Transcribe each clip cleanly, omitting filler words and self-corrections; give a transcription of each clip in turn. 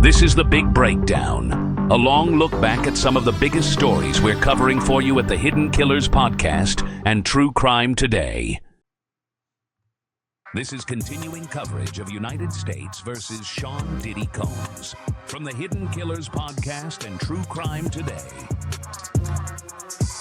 This is The Big Breakdown, a long look back at some of the biggest stories we're covering for you at the Hidden Killers podcast and True Crime Today. This is continuing coverage of United States versus Sean Diddy Combs from the Hidden Killers podcast and True Crime Today.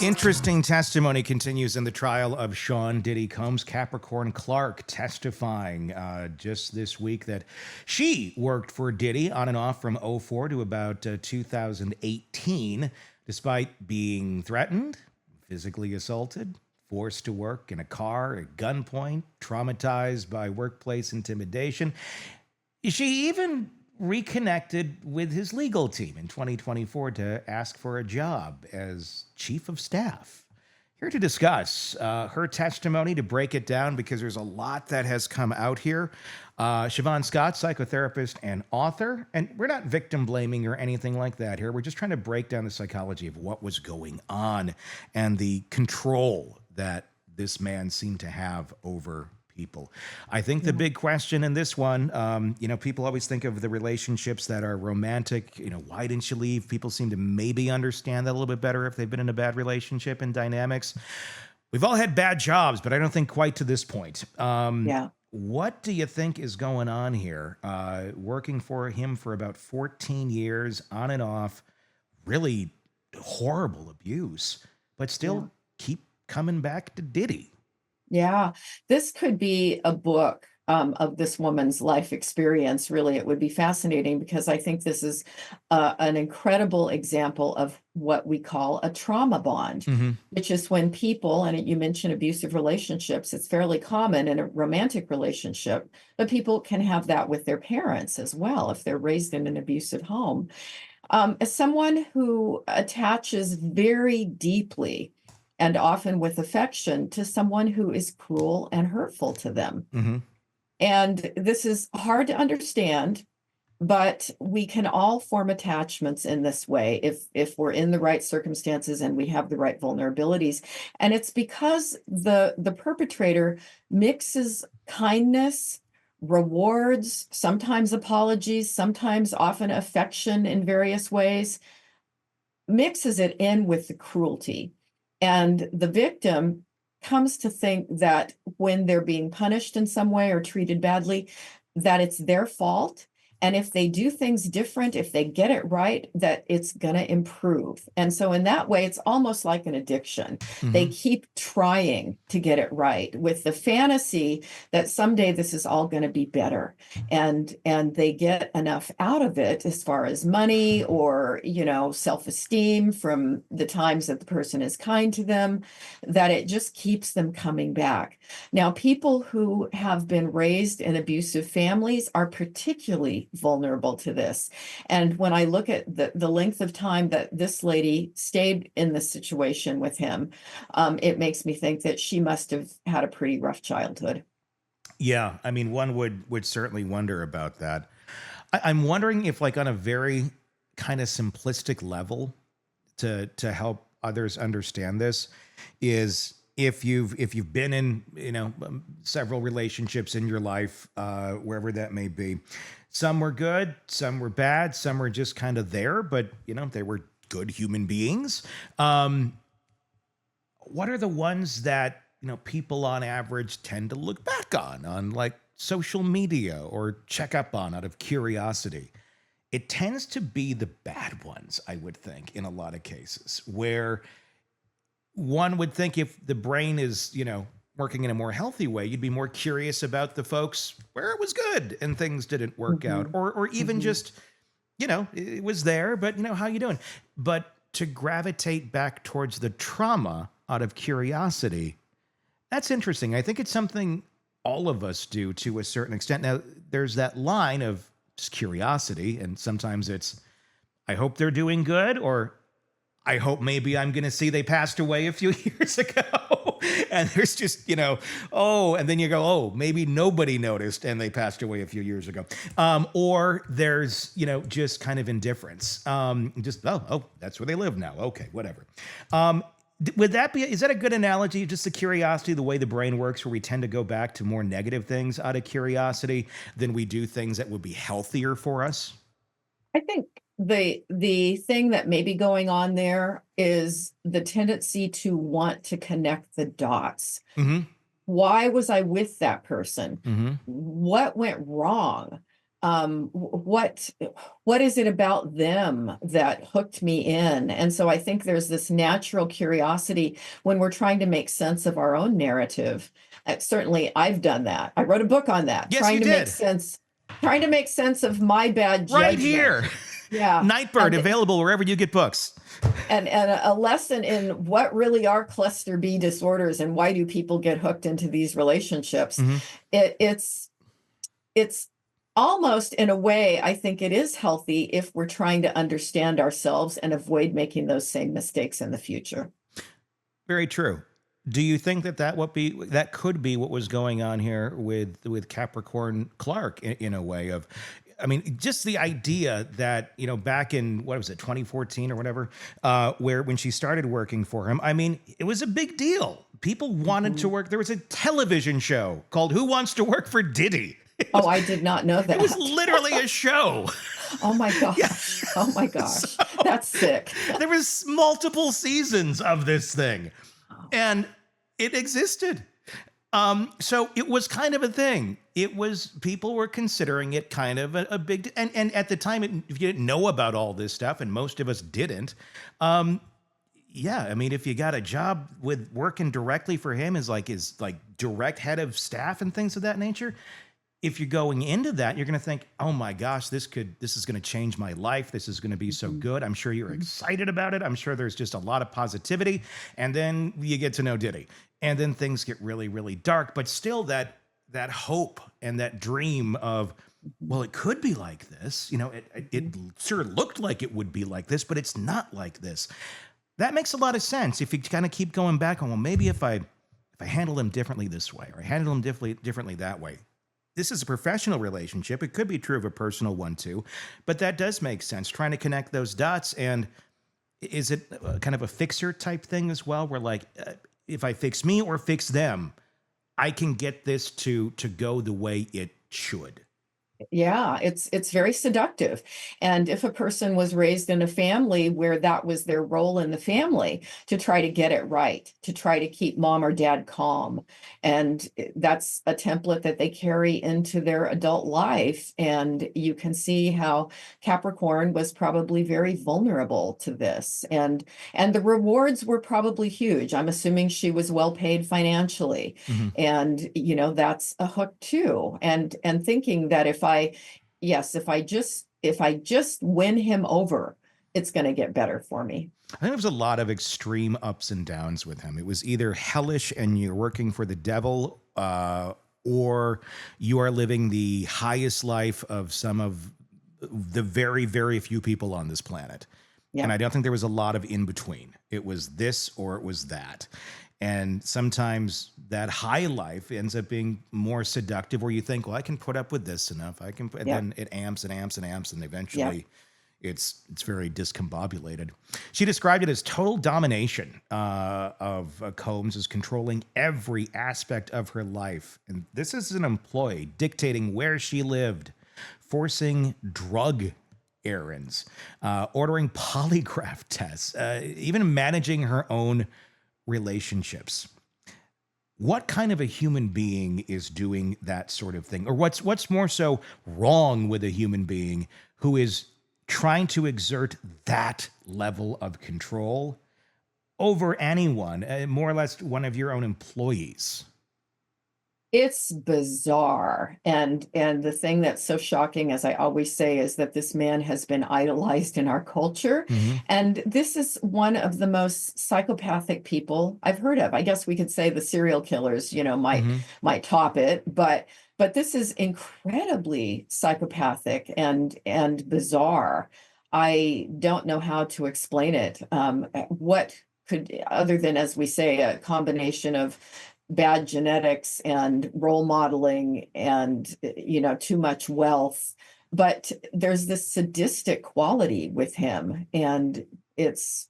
Interesting testimony continues in the trial of Sean Diddy Combs. Capricorn Clark testifying just this week that she worked for Diddy on and off from 2004 to about 2018, despite being threatened, physically assaulted, forced to work in a car at gunpoint, traumatized by workplace intimidation. She even reconnected with his legal team in 2024 to ask for a job as chief of staff. Here to discuss her testimony, to break it down, because there's a lot that has come out here. Siobhan Scott, psychotherapist and author. And we're not victim blaming or anything like that here. We're just trying to break down the psychology of what was going on and the control that this man seemed to have over people. I think the big question in this one, people always think of the relationships that are romantic. Why didn't you leave? People seem to maybe understand that a little bit better if they've been in a bad relationship and dynamics. We've all had bad jobs, but I don't think quite to this point. What do you think is going on here? Working for him for about 14 years, on and off, really horrible abuse, but still keep coming back to Diddy. Yeah, this could be a book of this woman's life experience. Really, it would be fascinating because I think this is an incredible example of what we call a trauma bond, which is when people, and you mentioned abusive relationships, it's fairly common in a romantic relationship, but people can have that with their parents as well if they're raised in an abusive home. As someone who attaches very deeply and often with affection to someone who is cruel and hurtful to them. And this is hard to understand, but we can all form attachments in this way if we're in the right circumstances and we have the right vulnerabilities. And it's because the perpetrator mixes kindness, rewards, sometimes apologies, sometimes often affection in various ways, mixes it in with the cruelty. And the victim comes to think that when they're being punished in some way or treated badly, that it's their fault. And if they do things different, if they get it right, that it's going to improve. And so in that way, it's almost like an addiction. They keep trying to get it right with the fantasy that someday this is all going to be better. And they get enough out of it as far as money or, self-esteem from the times that the person is kind to them, that it just keeps them coming back. Now, people who have been raised in abusive families are particularly vulnerable to this. And when I look at the length of time that this lady stayed in this situation with him, it makes me think that she must have had a pretty rough childhood. Yeah, I mean, one would certainly wonder about that. I'm wondering if, like, on a very kind of simplistic level, to help others understand this, is if you've been in several relationships in your life, wherever that may be. Some were good, some were bad, some were just kind of there, but they were good human beings. What are the ones that people on average tend to look back on like social media or check up on out of curiosity? It tends to be the bad ones, I would think, in a lot of cases, where one would think if the brain is working in a more healthy way, you'd be more curious about the folks where it was good and things didn't work out, or even just, it was there, but how you doing? But to gravitate back towards the trauma out of curiosity, that's interesting. I think it's something all of us do to a certain extent. Now, there's that line of just curiosity, and sometimes it's, I hope they're doing good, or I hope maybe I'm going to see they passed away a few years ago. And there's just, and then you go, oh, maybe nobody noticed and they passed away a few years ago. Or there's, just kind of indifference. That's where they live now. Okay, whatever. Is that a good analogy? Just the curiosity, the way the brain works, where we tend to go back to more negative things out of curiosity than we do things that would be healthier for us? I think the thing that may be going on there is the tendency to want to connect the dots. Hmm. Why was I with that person? Hmm. What went wrong? What is it about them that hooked me in? And so I think there's this natural curiosity when we're trying to make sense of our own narrative. Certainly, I've done that. I wrote a book on that, Yes, you did. trying to make sense of my bad Right judgment. here. Yeah. Nightbird, available wherever you get books. And a lesson in what really are cluster B disorders and why do people get hooked into these relationships. Hmm. It's almost, in a way, I think it is healthy if we're trying to understand ourselves and avoid making those same mistakes in the future. Very true. Do you think that could be what was going on here with Capricorn Clark in a way of, I mean, just the idea that, back in, what was it, 2014 or whatever, where when she started working for him, I mean, it was a big deal. People wanted to work. There was a television show called Who Wants to Work for Diddy? Oh, I did not know that. It was literally a show. Oh my gosh. Yeah. Oh my gosh. That's sick. There was multiple seasons of this thing, and it existed. So it was kind of a thing. People were considering it kind of a big, and at the time, if you didn't know about all this stuff, and most of us didn't, yeah, I mean, if you got a job with working directly for him as his direct head of staff and things of that nature, if you're going into that, you're going to think, oh my gosh, this is going to change my life. This is going to be so good. I'm sure you're excited about it. I'm sure there's just a lot of positivity. And then you get to know Diddy. And then things get really, really dark. But still that hope and that dream of, well, it could be like this. It sure looked like it would be like this, but it's not like this. That makes a lot of sense if you kind of keep going back on, well, maybe if I handle him differently this way, or I handle him differently that way. This is a professional relationship. It could be true of a personal one too, but that does make sense. Trying to connect those dots. And is it kind of a fixer type thing as well? Where if I fix me or fix them, I can get this to go the way it should. Yeah, it's very seductive. And if a person was raised in a family where that was their role in the family, to try to get it right, to try to keep mom or dad calm, and that's a template that they carry into their adult life. And you can see how Capricorn was probably very vulnerable to this. And the rewards were probably huge. I'm assuming she was well paid financially. Mm-hmm. And that's a hook too. And thinking that if I just win him over, it's going to get better for me. I think there was a lot of extreme ups and downs with him. It was either hellish and you're working for the devil, or you are living the highest life of some of the very, very few people on this planet. Yeah. And I don't think there was a lot of in between. It was this or it was that. And sometimes that high life ends up being more seductive, where you think, well, I can put up with this enough. I can, and then it amps and amps and amps, and eventually it's very discombobulated. She described it as total domination of Combs, as controlling every aspect of her life. And this is an employee dictating where she lived, forcing drug errands, ordering polygraph tests, even managing her own relationships. What kind of a human being is doing that sort of thing? Or what's more so wrong with a human being who is trying to exert that level of control over anyone, more or less one of your own employees? It's bizarre. And the thing that's so shocking, as I always say, is that this man has been idolized in our culture. Mm-hmm. And this is one of the most psychopathic people I've heard of. I guess we could say the serial killers, might top it, but this is incredibly psychopathic and bizarre. I don't know how to explain it. What could, other than, as we say, a combination of bad genetics and role modeling and too much wealth, but there's this sadistic quality with him, and it's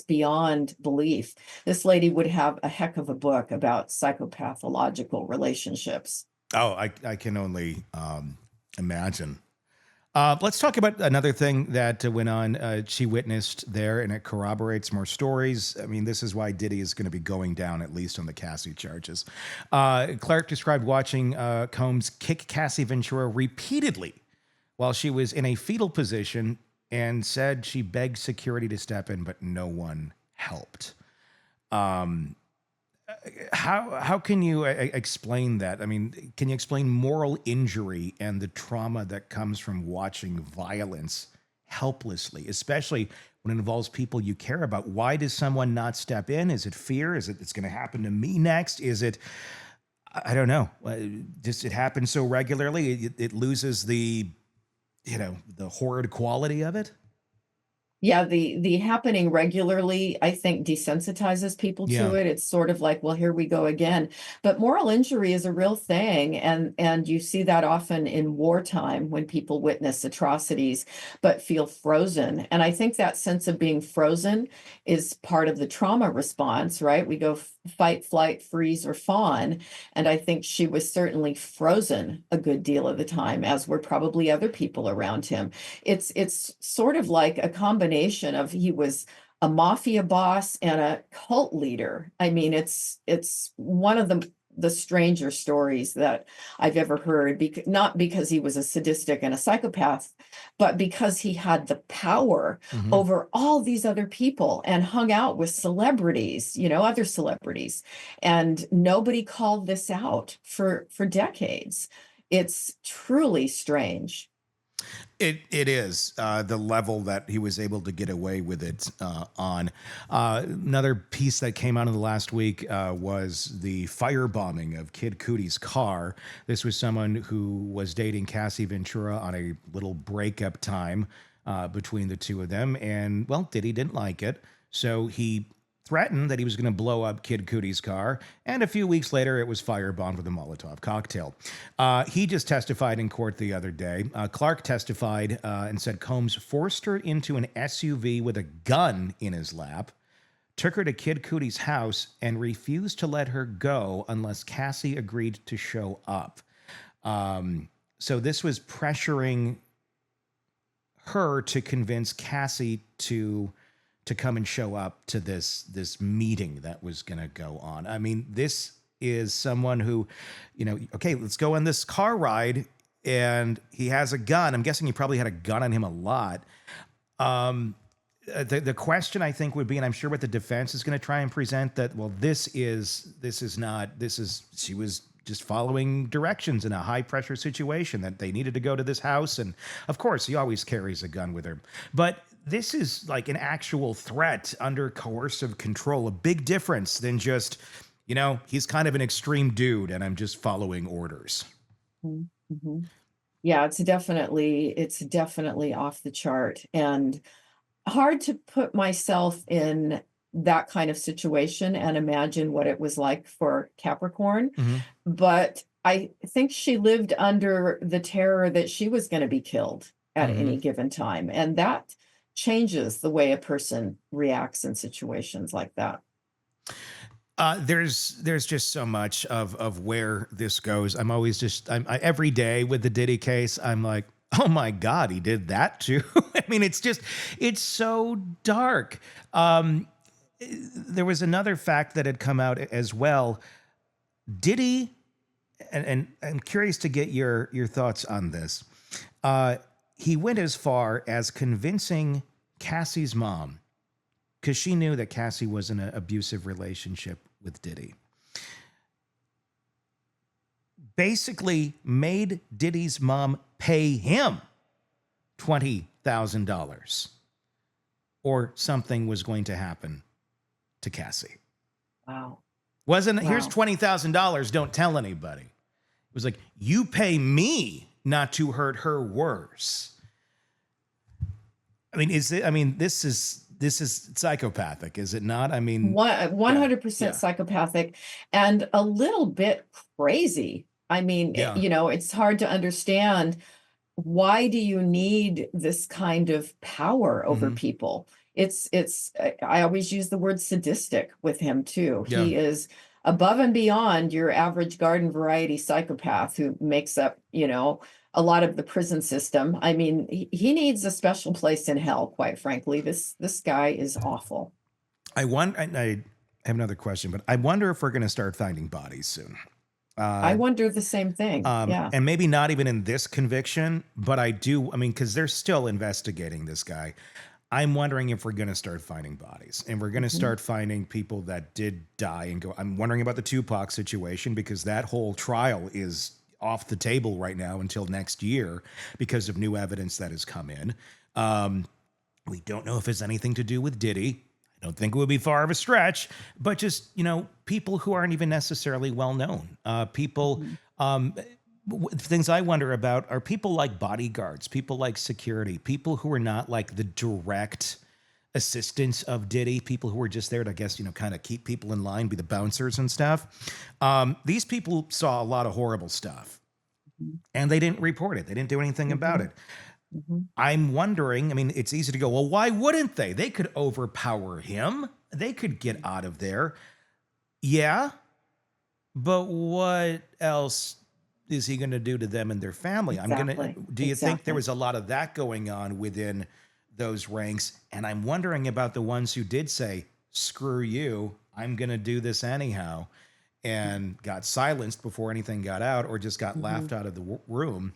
beyond belief. This lady would have a heck of a book about psychopathological relationships. Oh, I can only imagine. Let's talk about another thing that went on. She witnessed there, and it corroborates more stories. I mean, this is why Diddy is going to be going down, at least on the Cassie charges. Clark described watching Combs kick Cassie Ventura repeatedly while she was in a fetal position and said she begged security to step in, but no one helped. Um, how can you explain that? I mean, can you explain moral injury and the trauma that comes from watching violence helplessly, especially when it involves people you care about? Why does someone not step in? Is it fear? Is it it's going to happen to me next? Is it I don't know. Just it happens so regularly, it loses the horrid quality of it. Yeah, the happening regularly, I think, desensitizes people Yeah. to it. It's sort of like, well, here we go again. But moral injury is a real thing, and you see that often in wartime when people witness atrocities but feel frozen. And I think that sense of being frozen is part of the trauma response, right? We go fight, flight, freeze, or fawn. And I think she was certainly frozen a good deal of the time, as were probably other people around him. It's sort of like a combination of he was a mafia boss and a cult leader. I mean, it's one of the stranger stories that I've ever heard, because not because he was a sadistic and a psychopath, but because he had the power Hmm. over all these other people and hung out with celebrities, other celebrities, and nobody called this out for decades. It's truly strange. It is the level that he was able to get away with it on. Another piece that came out in the last week was the firebombing of Kid Cootie's car. This was someone who was dating Cassie Ventura on a little breakup time between the two of them, and well, Diddy didn't like it, so he threatened that he was going to blow up Kid Cootie's car, and a few weeks later, it was firebombed with a Molotov cocktail. He just testified in court the other day. Clark testified and said Combs forced her into an SUV with a gun in his lap, took her to Kid Cootie's house, and refused to let her go unless Cassie agreed to show up. So this was pressuring her to convince Cassie to come and show up to this meeting that was going to go on. I mean, this is someone who, okay, let's go on this car ride, and he has a gun. I'm guessing he probably had a gun on him a lot. The question I think would be, and I'm sure what the defense is going to try and present, that well, she was just following directions in a high pressure situation, that they needed to go to this house, and of course he always carries a gun with her, but this is like an actual threat under coercive control, a big difference than just, he's kind of an extreme dude and I'm just following orders. Mhm. Yeah, it's definitely off the chart, and hard to put myself in that kind of situation and imagine what it was like for Capricorn. Hmm. But I think she lived under the terror that she was going to be killed at Hmm. any given time. And that changes the way a person reacts in situations like that. There's just so much of where this goes. I'm always just every day with the Diddy case. I'm like, oh my God, he did that too. I mean, it's so dark. There was another fact that had come out as well. Diddy, and I'm curious to get your thoughts on this. He went as far as convincing Cassie's mom, because she knew that Cassie was in an abusive relationship with Diddy, basically made Diddy's mom pay him $20,000 or something was going to happen to Cassie. Wow. Wasn't here's Wow. $20,000, don't tell anybody. It was like, you pay me not to hurt her worse. I mean, this is psychopathic, is it not? I mean, One yeah, 100% yeah, psychopathic and a little bit crazy. I mean, yeah. it's hard to understand, why do you need this kind of power over Hmm. people? I always use the word sadistic with him too. Yeah. He is above and beyond your average garden variety psychopath who makes up, a lot of the prison system. I mean, he needs a special place in hell, quite frankly. This guy is awful. I have another question, but I wonder if we're going to start finding bodies soon. I wonder the same thing. Yeah. And maybe not even in this conviction, but I mean, because they're still investigating this guy. I'm wondering if we're going to start finding bodies and we're going to start finding people that did die and go. I'm wondering about the Tupac situation because that whole trial is off the table right now until next year because of new evidence that has come in. We don't know if it's anything to do with Diddy. I don't think it would be far of a stretch, but just, people who aren't even necessarily well known. Things I wonder about are people like bodyguards, people like security, people who are not like the direct assistants of Diddy, people who are just there to, I guess, kind of keep people in line, be the bouncers and stuff. These people saw a lot of horrible stuff and they didn't report it. They didn't do anything about it. I'm wondering, I mean, it's easy to go, well, why wouldn't they? They could overpower him. They could get out of there. Yeah. But what else is he going to do to them and their family? Exactly. Do you think there was a lot of that going on within those ranks? And I'm wondering about the ones who did say, screw you, I'm going to do this anyhow, and got silenced before anything got out or just got laughed out of the room.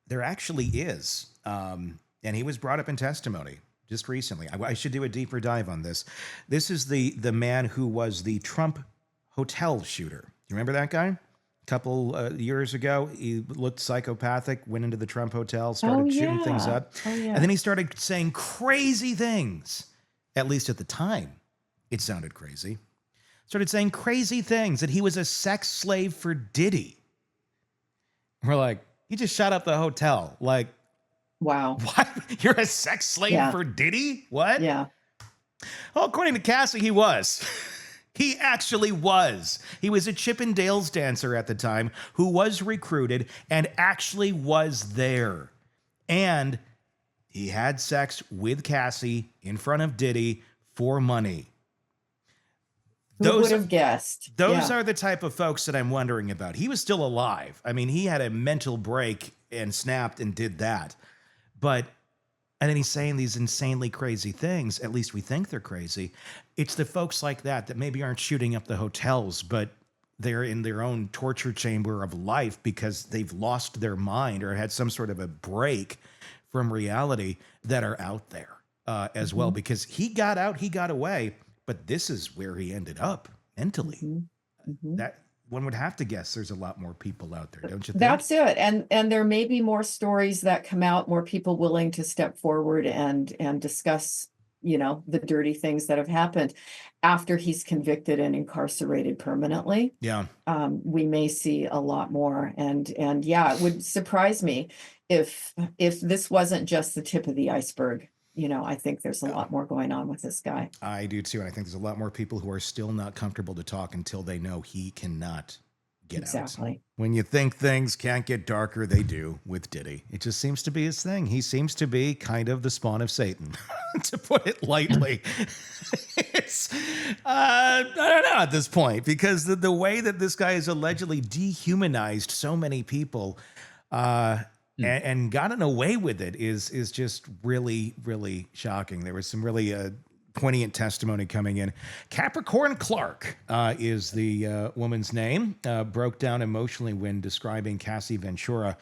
There actually is. And he was brought up in testimony just recently. I should do a deeper dive on this. This is the man who was the Trump hotel shooter. You remember that guy? A couple years ago, he looked psychopathic, went into the Trump hotel, started shooting things up. And then he started saying crazy things. At least at the time, it sounded crazy. Started saying crazy things, that he was a sex slave for Diddy. We're like, you just shot up the hotel. Like, wow. What? You're a sex slave for Diddy? What? Yeah. Well, according to Cassie, he was. He actually was. He was a Chippendales dancer at the time who was recruited and actually was there. And he had sex with Cassie in front of Diddy for money. Who would have guessed? Those are the type of folks that I'm wondering about. He was still alive. I mean, he had a mental break and snapped and did that. And then he's saying these insanely crazy things. At least we think they're crazy. It's the folks like that maybe aren't shooting up the hotels, but they're in their own torture chamber of life because they've lost their mind or had some sort of a break from reality that are out there as well. Because he got out, he got away. But this is where he ended up mentally. That one would have to guess there's a lot more people out there, don't you think? That's it. And there may be more stories that come out, more people willing to step forward and discuss, the dirty things that have happened after he's convicted and incarcerated permanently. Yeah. We may see a lot more. And yeah, it would surprise me if this wasn't just the tip of the iceberg. I think there's a lot more going on with this guy. I do too. And I think there's a lot more people who are still not comfortable to talk until they know he cannot get out. Exactly. When you think things can't get darker, they do with Diddy. It just seems to be his thing. He seems to be kind of the spawn of Satan, to put it lightly. I don't know at this point, because the way that this guy has allegedly dehumanized so many people, and gotten away with it is just really, really shocking. There was some really poignant testimony coming in. Capricorn Clark is the woman's name. Broke down emotionally when describing Cassie Ventura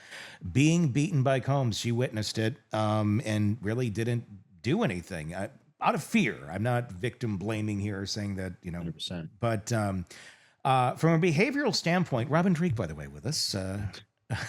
being beaten by Combs. She witnessed it and really didn't do anything out of fear. I'm not victim blaming here, saying that 100%. But from a behavioral standpoint, Robin Dreek, by the way, with us.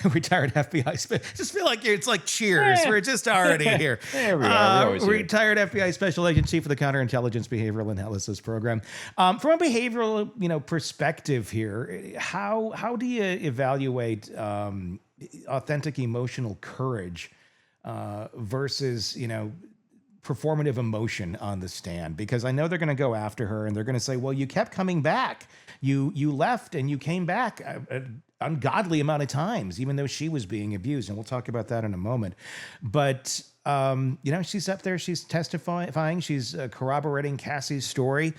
Retired FBI. Just feel like it's like Cheers. We're just already here. There we are. Retired FBI Special Agent, Chief of the Counterintelligence Behavioral Analysis Program. From a behavioral, perspective here, how do you evaluate authentic emotional courage versus performative emotion on the stand? Because I know they're going to go after her and they're going to say, well, you kept coming back. You left and you came back ungodly amount of times, even though she was being abused. And we'll talk about that in a moment. But, she's up there, she's testifying, she's corroborating Cassie's story.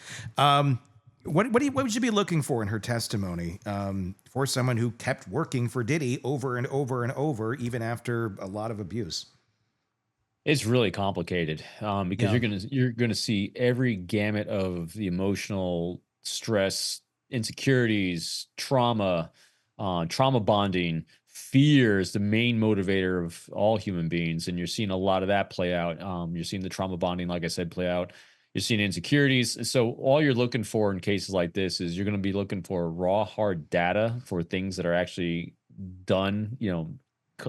What would you be looking for in her testimony for someone who kept working for Diddy over and over and over, even after a lot of abuse? It's really complicated because Yeah. you're gonna see every gamut of the emotional stress, insecurities, trauma, trauma bonding. Fear is the main motivator of all human beings, and you're seeing a lot of that play out. You're seeing the trauma bonding, like I said, play out. You're seeing insecurities. So all you're looking for in cases like this is you're going to be looking for raw, hard data for things that are actually done.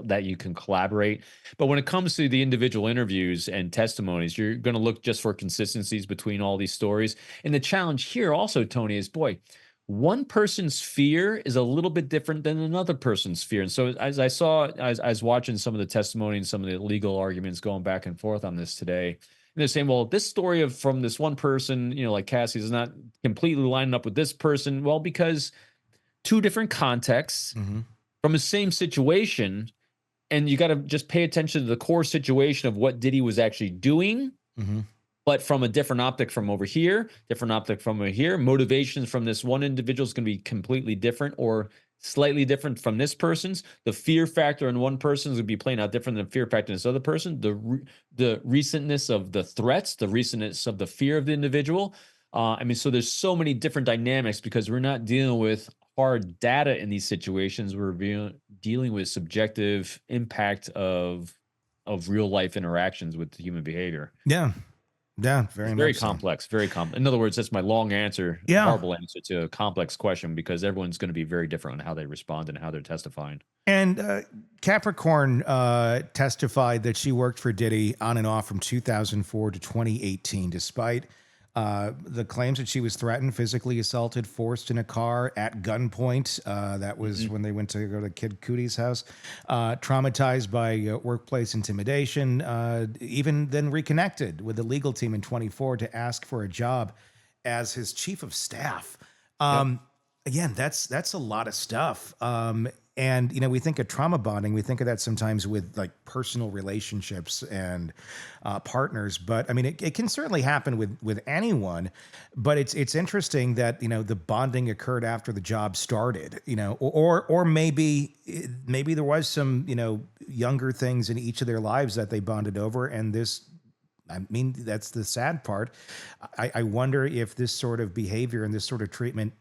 That you can collaborate. But when it comes to the individual interviews and testimonies, you're going to look just for consistencies between all these stories. And the challenge here also, Tony, is boy, one person's fear is a little bit different than another person's fear. And so as I was watching some of the testimony and some of the legal arguments going back and forth on this today, and they're saying, well, this story from this one person, like Cassie, is not completely lining up with this person. Well, because two different contexts from the same situation, and you got to just pay attention to the core situation of what Diddy was actually doing, but from a different optic from over here, different optic from over here. Motivations from this one individual is going to be completely different or slightly different from this person's. The fear factor in one person is going to be playing out different than the fear factor in this other person. The recentness of the threats, the recentness of the fear of the individual. So there's so many different dynamics because we're not dealing with hard data in these situations. We're dealing with subjective impact of real life interactions with human behavior. Yeah. Yeah. Very complex, very complex. In other words, that's my long answer, horrible answer to a complex question because everyone's going to be very different on how they respond and how they're testifying. And Capricorn testified that she worked for Diddy on and off from 2004 to 2018, despite the claims that she was threatened, physically assaulted, forced in a car at gunpoint. That was when they went to go to Kid Cudi's house. Traumatized by workplace intimidation. Even then reconnected with the legal team in 24 to ask for a job as his chief of staff. Again, that's a lot of stuff. And, we think of trauma bonding. We think of that sometimes with like personal relationships and partners. But I mean, it can certainly happen with anyone. But it's interesting that, the bonding occurred after the job started, or maybe there was some, younger things in each of their lives that they bonded over. And that's the sad part. I wonder if this sort of behavior and this sort of treatment,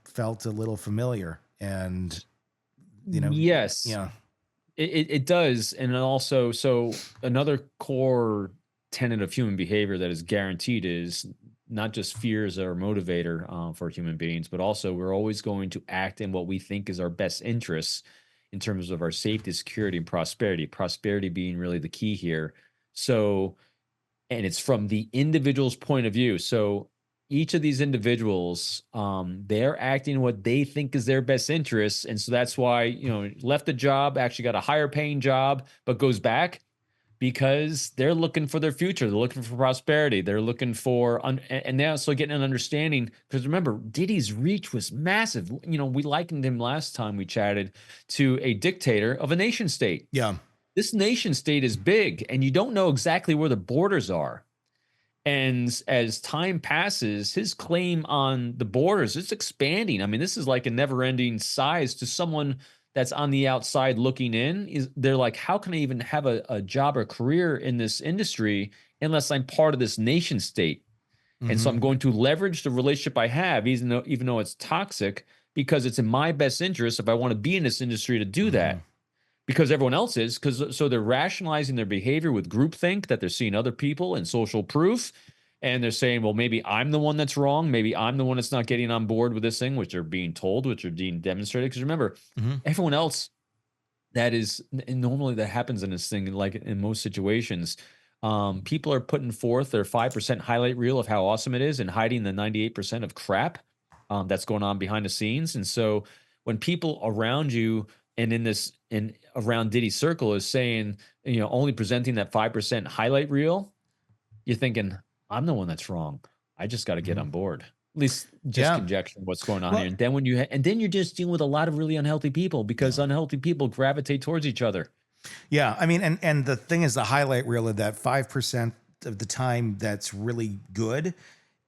felt a little familiar and... Yes, yeah, it does. And also, so another core tenet of human behavior that is guaranteed is not just fear as our motivator for human beings, but also we're always going to act in what we think is our best interests in terms of our safety, security, and prosperity being really the key here. So, and it's from the individual's point of view. So each of these individuals, they're acting what they think is their best interests. And so that's why, left the job, actually got a higher paying job, but goes back because they're looking for their future. They're looking for prosperity. They're looking for, and they're also getting an understanding. Because remember, Diddy's reach was massive. We likened him last time we chatted to a dictator of a nation state. Yeah. This nation state is big, and you don't know exactly where the borders are. And as time passes, his claim on the borders is expanding. I mean, this is like a never-ending size to someone that's on the outside looking in. They're like, how can I even have a job or career in this industry unless I'm part of this nation state? And so I'm going to leverage the relationship I have, even though it's toxic, because it's in my best interest if I want to be in this industry to do that. Because everyone else is, so they're rationalizing their behavior with groupthink that they're seeing other people and social proof. And they're saying, well, maybe I'm the one that's wrong. Maybe I'm the one that's not getting on board with this thing, which they're being told, which are being demonstrated. Because remember, everyone else and normally that happens in this thing, like in most situations, people are putting forth their 5% highlight reel of how awesome it is and hiding the 98% of crap that's going on behind the scenes. And so when people around you and around Diddy's circle is saying, only presenting that 5% highlight reel, you're thinking, I'm the one that's wrong. I just got to get on board. At least just conjecture what's going on here. And then you're just dealing with a lot of really unhealthy people because unhealthy people gravitate towards each other. Yeah. I mean, and the thing is the highlight reel of that 5% of the time that's really good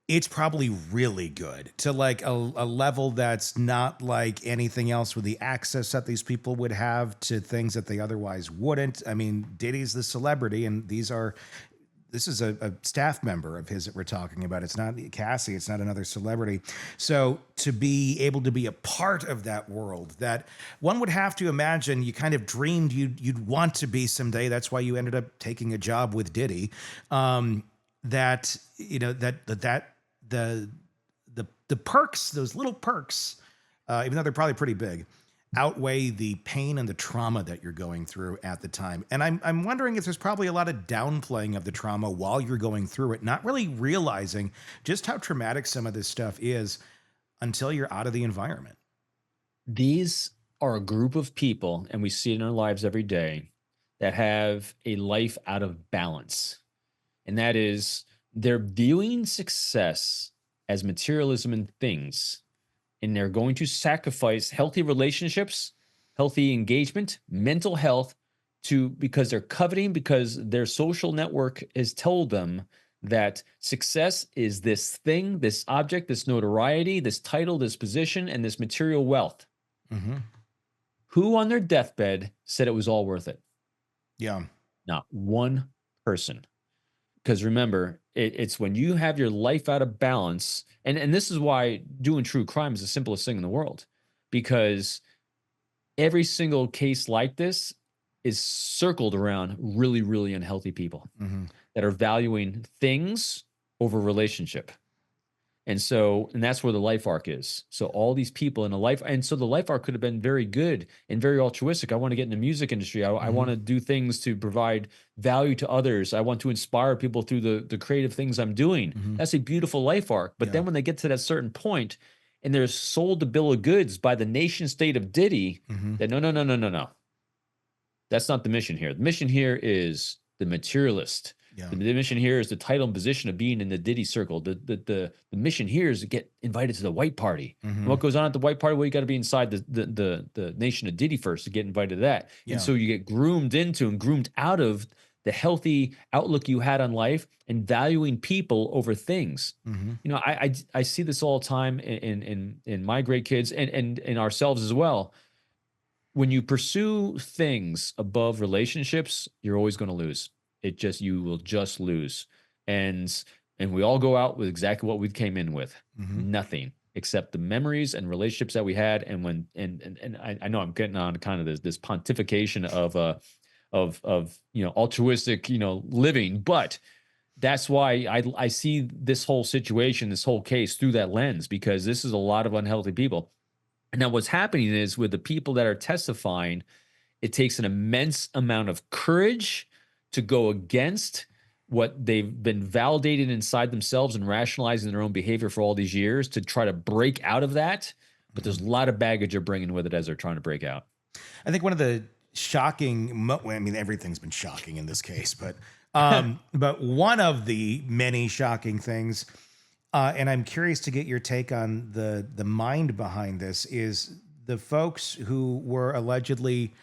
it's probably really good to like a level that's not like anything else with the access that these people would have to things that they otherwise wouldn't. I mean, Diddy's the celebrity, and this is a staff member of his that we're talking about. It's not Cassie. It's not another celebrity. So to be able to be a part of that world, that one would have to imagine you kind of dreamed you'd want to be someday. That's why you ended up taking a job with Diddy. That you know that the perks, those little perks, even though they're probably pretty big, outweigh the pain and the trauma that you're going through at the time. And I'm wondering if there's probably a lot of downplaying of the trauma while you're going through it, not really realizing just how traumatic some of this stuff is until you're out of the environment. These are a group of people, and we see it in our lives every day, that have a life out of balance. And that is, they're viewing success as materialism and things, and they're going to sacrifice healthy relationships, healthy engagement, mental health because they're coveting, because their social network has told them that success is this thing, this object, this notoriety, this title, this position, and this material wealth. Mm-hmm. Who on their deathbed said it was all worth it? Yeah. Not one person. Because remember, it's when you have your life out of balance, and this is why doing true crime is the simplest thing in the world, because every single case like this is circled around really, really unhealthy people that are valuing things over relationship. And that's where the life arc is. So all these people in a life, and so the life arc could have been very good and very altruistic. I want to get in the music industry. I want to do things to provide value to others. I want to inspire people through the creative things I'm doing. That's a beautiful life arc. But then when they get to that certain point and they're sold a bill of goods by the nation state of Diddy, that no. That's not the mission here. The mission here is the materialist. Yeah. The mission here is the title and position of being in the Diddy circle. The mission here is to get invited to the white party. And what goes on at the white party? Well, you got to be inside the nation of Diddy first to get invited to that. Yeah. And so you get groomed into and groomed out of the healthy outlook you had on life and valuing people over things. You know, I see this all the time in my great kids and in ourselves as well. When you pursue things above relationships, you're always going to lose. You will just lose. And we all go out with exactly what we came in with. Nothing except the memories and relationships that we had. And I know I'm getting on kind of this pontification of altruistic, living, but that's why I see this whole situation, this whole case through that lens, because this is a lot of unhealthy people. And now what's happening is with the people that are testifying, it takes an immense amount of courage to go against what they've been validated inside themselves and rationalizing their own behavior for all these years to try to break out of that. But there's a lot of baggage they're bringing with it as they're trying to break out. I think one of the shocking, I mean, everything's been shocking in this case, but one of the many shocking things, and I'm curious to get your take on the mind behind this, is the folks who were allegedly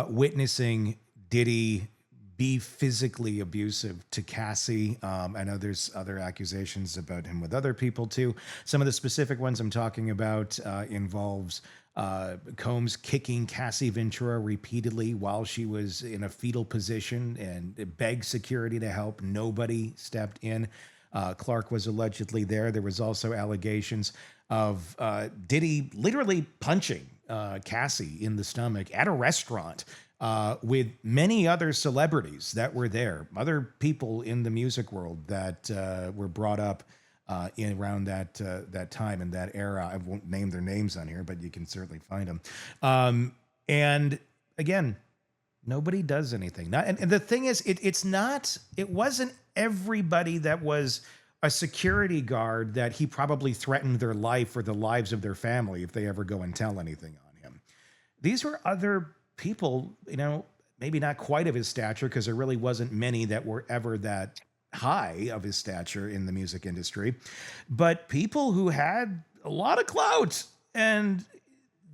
witnessing Diddy be physically abusive to Cassie. I know there's other accusations about him with other people too. Some of the specific ones I'm talking about involves Combs kicking Cassie Ventura repeatedly while she was in a fetal position and begged security to help. Nobody stepped in. Clark was allegedly there. There was also allegations of Diddy literally punching Cassie in the stomach at a restaurant. With many other celebrities that were there, other people in the music world that were brought up in around that time and that era. I won't name their names on here, but you can certainly find them. And again, nobody does anything. And the thing is, it wasn't everybody that was a security guard that he probably threatened their life or the lives of their family if they ever go and tell anything on him. These were other people, maybe not quite of his stature, because there really wasn't many that were ever that high of his stature in the music industry, but people who had a lot of clout and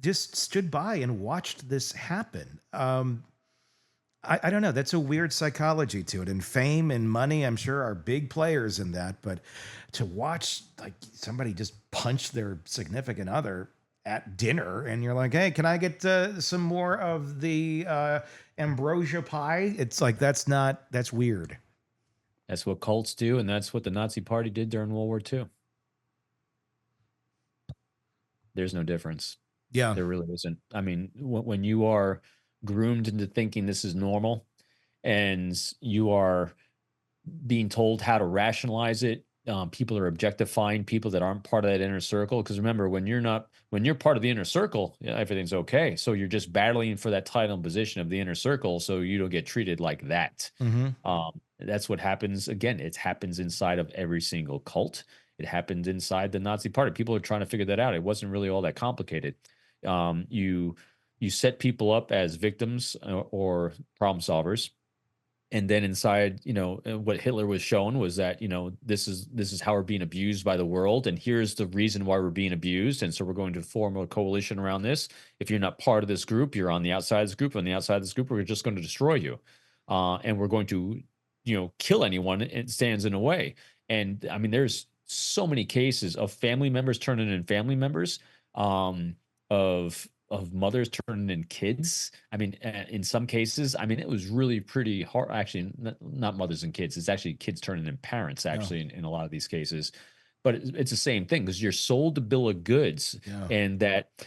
just stood by and watched this happen. I don't know. That's a weird psychology to it. And fame and money, I'm sure, are big players in that. But to watch like somebody just punch their significant other at dinner, and you're like, "Hey, can I get some more of the ambrosia pie?" It's like that's weird. That's what cults do, and that's what the Nazi Party did during World War II. There's no difference. Yeah. There really isn't. I mean, when you are groomed into thinking this is normal and you are being told how to rationalize it, people are objectifying people that aren't part of that inner circle. Because remember, when you're part of the inner circle, yeah, everything's okay. So you're just battling for that title and position of the inner circle, so you don't get treated like that. Mm-hmm. That's what happens. Again, it happens inside of every single cult. It happened inside the Nazi Party. People are trying to figure that out. It wasn't really all that complicated. You set people up as victims or problem solvers, and then inside, what Hitler was shown was that this is how we're being abused by the world, and here's the reason why we're being abused, and so we're going to form a coalition around this. If you're not part of this group, you're on the outside of this group. On the outside of this group, we're just going to destroy you, and we're going to kill anyone it stands in a way. And I mean, there's so many cases of family members turning in family members, of mothers turning in kids. I mean, in some cases, I mean, it was really pretty hard. Actually, not mothers and kids. It's actually kids turning in parents. Actually, in a lot of these cases, but it's the same thing because you're sold a bill of goods, Yeah. and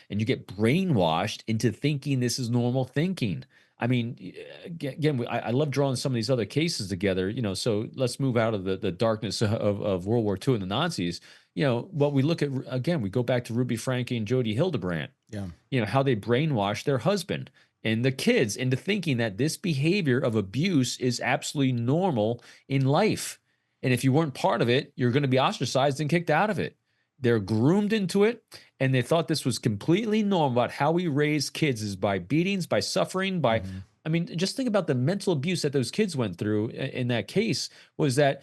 you get brainwashed into thinking this is normal thinking. I mean, again, I love drawing some of these other cases together. So let's move out of the darkness of World War II and the Nazis. What we look at again, we go back to Ruby Franke and Jody Hildebrandt. Yeah. How they brainwashed their husband and the kids into thinking that this behavior of abuse is absolutely normal in life. And if you weren't part of it, you're going to be ostracized and kicked out of it. They're groomed into it, and they thought this was completely normal about how we raise kids is by beatings, by suffering, by I mean, just think about the mental abuse that those kids went through in that case. Was that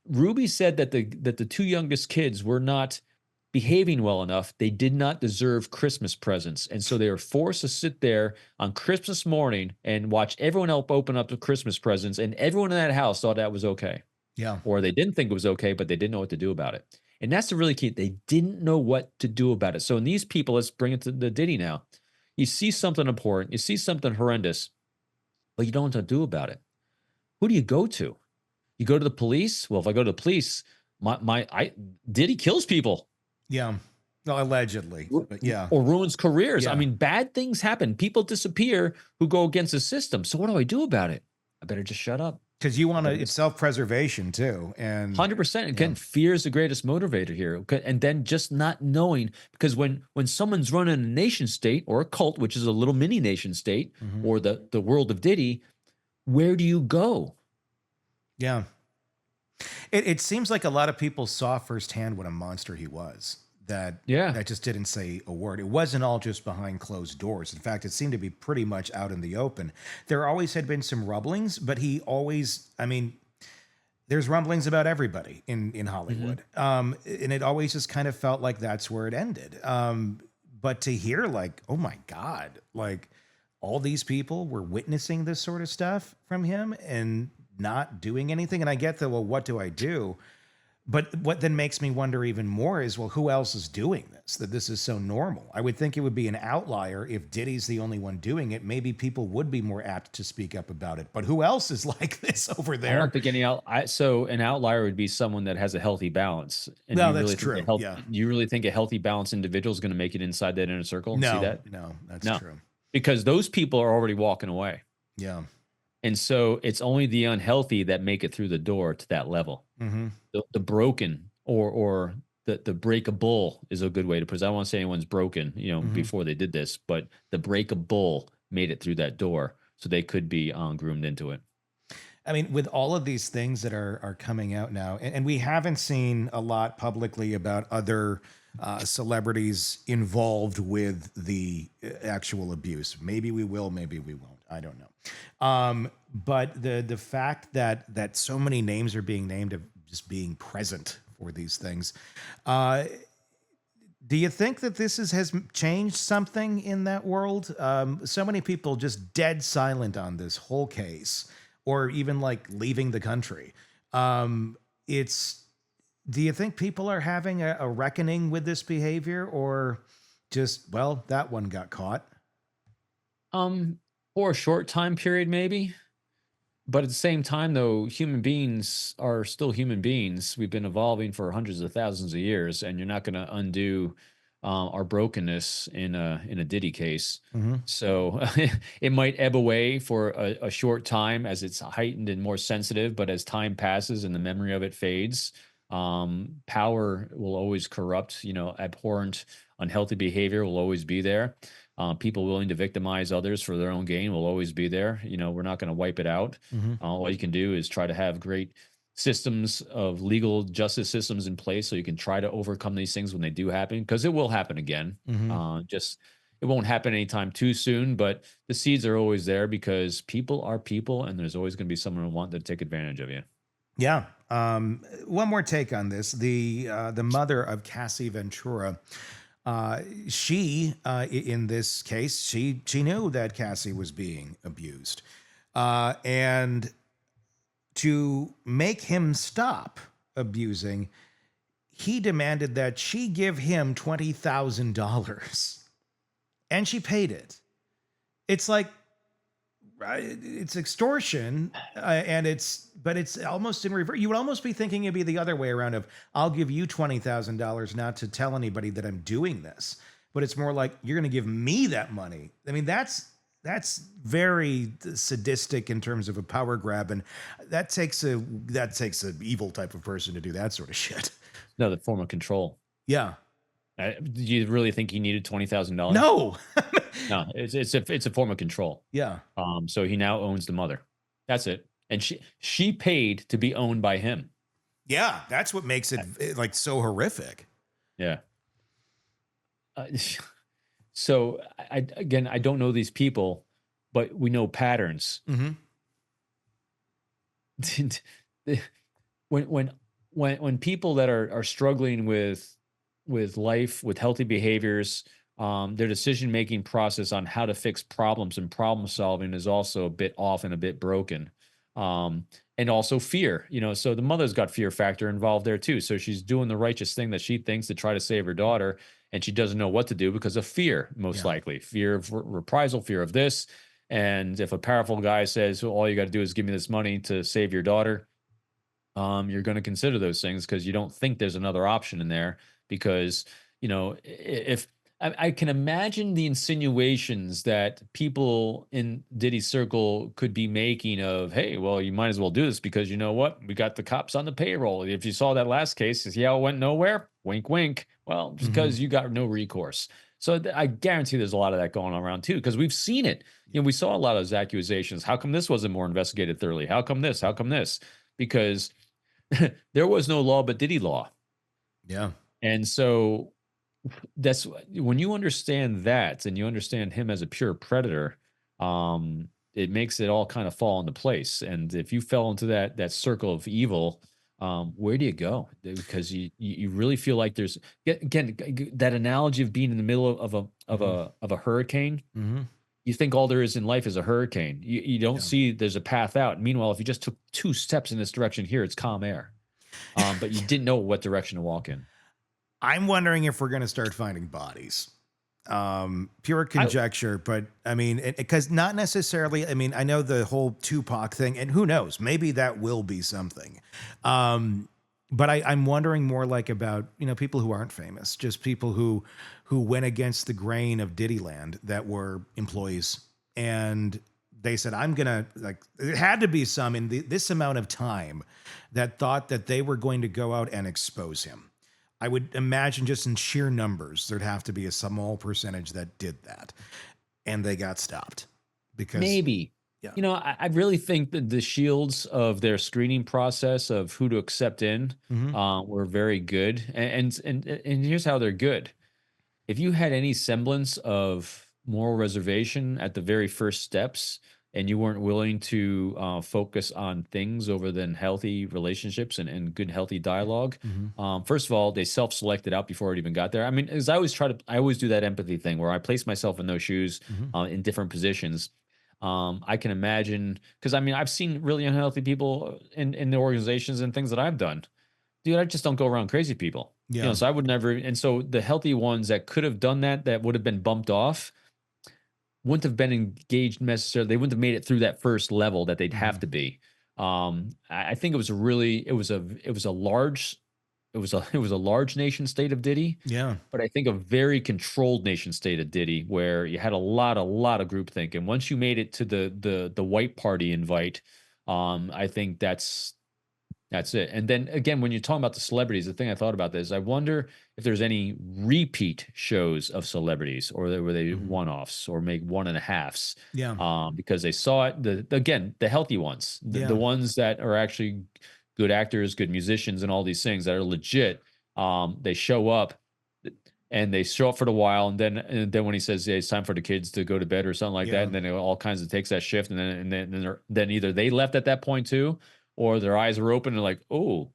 Ruby said that the two youngest kids were not behaving well enough. They did not deserve Christmas presents. And so they were forced to sit there on Christmas morning and watch everyone else open up the Christmas presents. And everyone in that house thought that was okay. Yeah. Or they didn't think it was okay, but they didn't know what to do about it. And that's the really key. They didn't know what to do about it. So in these people, let's bring it to the Diddy now. You see something important, you see something horrendous, but you don't know what to do about it. Who do you go to? You go to the police? Well, if I go to the police, Diddy kills people. Yeah. No, allegedly. But yeah. Or ruins careers. Yeah. I mean, bad things happen. People disappear who go against the system. So what do I do about it? I better just shut up. Because you want to, it's self-preservation too. And 100%. Again, fear is the greatest motivator here. Okay? And then just not knowing, because when someone's running a nation state or a cult, which is a little mini nation state, or the world of Diddy, where do you go? Yeah. It seems like a lot of people saw firsthand what a monster he was. That just didn't say a word. It wasn't all just behind closed doors. In fact, it seemed to be pretty much out in the open. There always had been some rumblings, but he always, I mean, there's rumblings about everybody in Hollywood. And it always just kind of felt like that's where it ended. But to hear like, oh my God, like all these people were witnessing this sort of stuff from him and not doing anything. And I get that, well, what do I do? But what then makes me wonder even more is, well, who else is doing this? That this is so normal. I would think it would be an outlier if Diddy's the only one doing it. Maybe people would be more apt to speak up about it. But who else is like this over there? I don't think any so an outlier would be someone that has a healthy balance. And No, you that's really true. You really think a healthy, balanced individual is going to make it inside that inner circle? No, See that? no, that's true. Because those people are already walking away. Yeah. And so it's only the unhealthy that make it through the door to that level. The broken or the breakable is a good way to put it. I don't want to say anyone's broken, before they did this, but the breakable made it through that door, so they could be groomed into it. I mean, with all of these things that are coming out now, and we haven't seen a lot publicly about other celebrities involved with the actual abuse. Maybe we will, maybe we won't. I don't know. But the fact that so many names are being named of just being present for these things, Do you think that has changed something in that world? So many people just dead silent on this whole case, or even like leaving the country. It's Do you think people are having a reckoning with this behavior, or just, well, that one got caught? Um, for a short time period, maybe. But at the same time, though, human beings are still human beings. We've been evolving for hundreds of thousands of years, and you're not going to undo our brokenness in a Diddy case. Hmm. So it might ebb away for a short time as it's heightened and more sensitive. But as time passes and the memory of it fades, power will always corrupt. Abhorrent, unhealthy behavior will always be there. People willing to victimize others for their own gain will always be there. We're not going to wipe it out. Hmm. All you can do is try to have great systems of legal justice systems in place so you can try to overcome these things when they do happen, because it will happen again. Hmm. Just it won't happen anytime too soon, but the seeds are always there because people are people, and there's always going to be someone who wants to take advantage of you. Yeah. One more take on this. The mother of Cassie Ventura, in this case, she knew that Cassie was being abused, and to make him stop abusing, he demanded that she give him $20,000, and she paid it. It's like, it's extortion, but it's almost in reverse. You would almost be thinking it'd be the other way around, of, I'll give you $20,000 not to tell anybody that I'm doing this, but it's more like, you're going to give me that money. I mean, that's very sadistic in terms of a power grab, and that takes an evil type of person to do that sort of shit. Another form of control. Yeah. Do you really think he needed $20,000? No. No, it's a form of control. Yeah. So he now owns the mother. That's it. And she paid to be owned by him. Yeah, that's what makes it like so horrific. Yeah. So I don't know these people, but we know patterns. Mm-hmm. when people that are struggling with life, with healthy behaviors, their decision making process on how to fix problems and problem solving is also a bit off and a bit broken. And also fear, so the mother's got fear factor involved there too. So she's doing the righteous thing that she thinks to try to save her daughter, and she doesn't know what to do because of fear, most likely fear of reprisal, fear of this. And if a powerful guy says, well, all you got to do is give me this money to save your daughter, you're going to consider those things because you don't think there's another option in there. Because, if I can imagine the insinuations that people in Diddy's circle could be making of, hey, well, you might as well do this because you know what? We got the cops on the payroll. If you saw that last case, see how it went nowhere? Wink, wink. Well, because you got no recourse. So I guarantee there's a lot of that going on around too, because we've seen it. We saw a lot of those accusations. How come this wasn't more investigated thoroughly? How come this? How come this? Because there was no law but Diddy law. Yeah. And so that's when you understand that, and you understand him as a pure predator, it makes it all kind of fall into place. And if you fell into that circle of evil, where do you go? Because you really feel like there's, again, that analogy of being in the middle of a hurricane. Mm-hmm. You think all there is in life is a hurricane. You don't see there's a path out. Meanwhile, if you just took 2 steps in this direction here, it's calm air. But you didn't know what direction to walk in. I'm wondering if we're going to start finding bodies. Pure conjecture, but I mean, because not necessarily. I mean, I know the whole Tupac thing, and who knows, maybe that will be something. But I'm wondering more like about, people who aren't famous, just people who went against the grain of Diddy land, that were employees, and they said, I'm gonna, like, it had to be some in this amount of time that thought that they were going to go out and expose him. I would imagine just in sheer numbers, there'd have to be a small percentage that did that, and they got stopped because maybe. Yeah. I really think that the shields of their screening process of who to accept in were very good. And here's how they're good. If you had any semblance of moral reservation at the very first steps, and you weren't willing to focus on things over than healthy relationships and good, healthy dialogue. First of all, they self-selected out before it even got there. I mean, as I always do that empathy thing where I place myself in those shoes in different positions. I can imagine, because I mean, I've seen really unhealthy people in the organizations and things that I've done. Dude, I just don't go around crazy people. Yeah. You know, so I would never. And so the healthy ones that could have done that would have been bumped off, wouldn't have been engaged necessarily. They wouldn't have made it through that first level that they'd have to be. I think it was a large nation state of Diddy. Yeah. But I think a very controlled nation state of Diddy, where you had a lot of groupthink. And once you made it to the white party invite, I think that's it. And then again, when you're talking about the celebrities, the thing I thought about this, I wonder if there's any repeat shows of celebrities, or were they one-offs or make 1.5s? Yeah. Because they saw it. The healthy ones, the ones that are actually good actors, good musicians, and all these things that are legit. They show up, and they show up for a while, and then when he says, "Yeah, it's time for the kids to go to bed" or something like that, and then it all kinds of takes that shift, and then either they left at that point too, or their eyes were open and like, "Oh,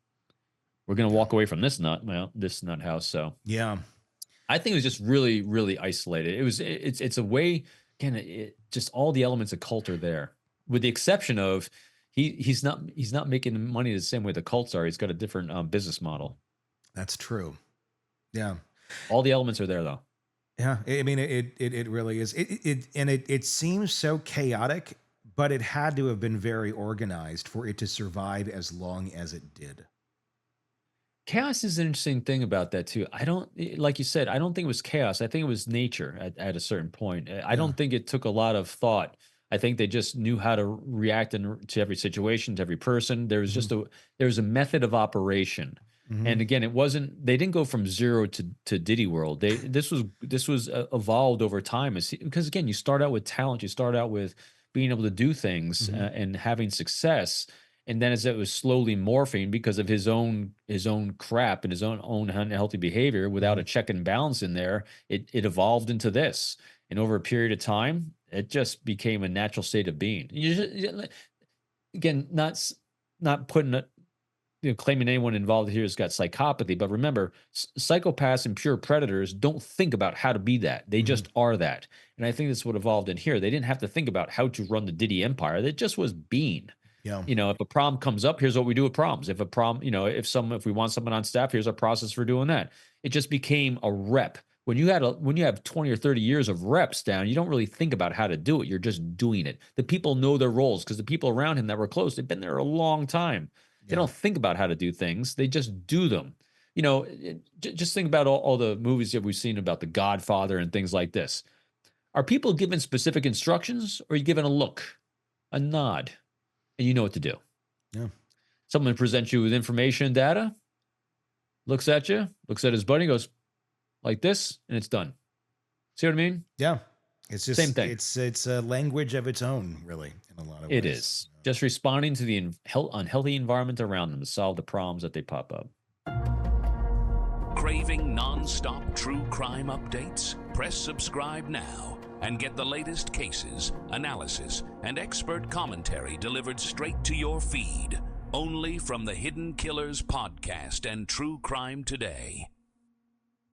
we're gonna walk away from this nut house." So Yeah. I think it was just really, really isolated. It's a way, again, just all the elements of cult are there, with the exception of he's not making money the same way the cults are. He's got a different business model. That's true. Yeah. All the elements are there though. Yeah. I mean, it really is. It seems so chaotic, but it had to have been very organized for it to survive as long as it did. Chaos is an interesting thing about that too. Like you said, I don't think it was chaos. I think it was nature at a certain point. I don't think it took a lot of thought. I think they just knew how to react to every situation, to every person. There was just there was a method of operation. And again, they didn't go from zero to Diddy world. This was evolved over time, because again, you start out with talent, you start out with being able to do things and having success. And then as it was slowly morphing because of his own crap and his own unhealthy behavior, without a check and balance in there, it evolved into this. And over a period of time, it just became a natural state of being. Again, not putting it, claiming anyone involved here has got psychopathy, but remember, psychopaths and pure predators don't think about how to be that. They just are that. And I think that's what evolved in here. They didn't have to think about how to run the Diddy empire. It just was being. Yeah. If a problem comes up, here's what we do with problems. If a problem, if we want someone on staff, here's our process for doing that. It just became a rep. When you have 20 or 30 years of reps down, you don't really think about how to do it. You're just doing it. The people know their roles because the people around him that were close, they've been there a long time. They don't think about how to do things. They just do them. Just think about all the movies that we've seen about The Godfather and things like this. Are people given specific instructions, or are you given a look, a nod, and you know what to do? Yeah. Someone presents you with information and data, looks at his buddy, goes like this, and it's done. See what I mean? Yeah. It's just same thing. It's a language of its own, really, in a lot of ways. It is. Just responding to the unhealthy environment around them to solve the problems that they pop up. Craving non-stop true crime updates? Press subscribe now and get the latest cases, analysis, and expert commentary delivered straight to your feed. Only from the Hidden Killers podcast and True Crime Today.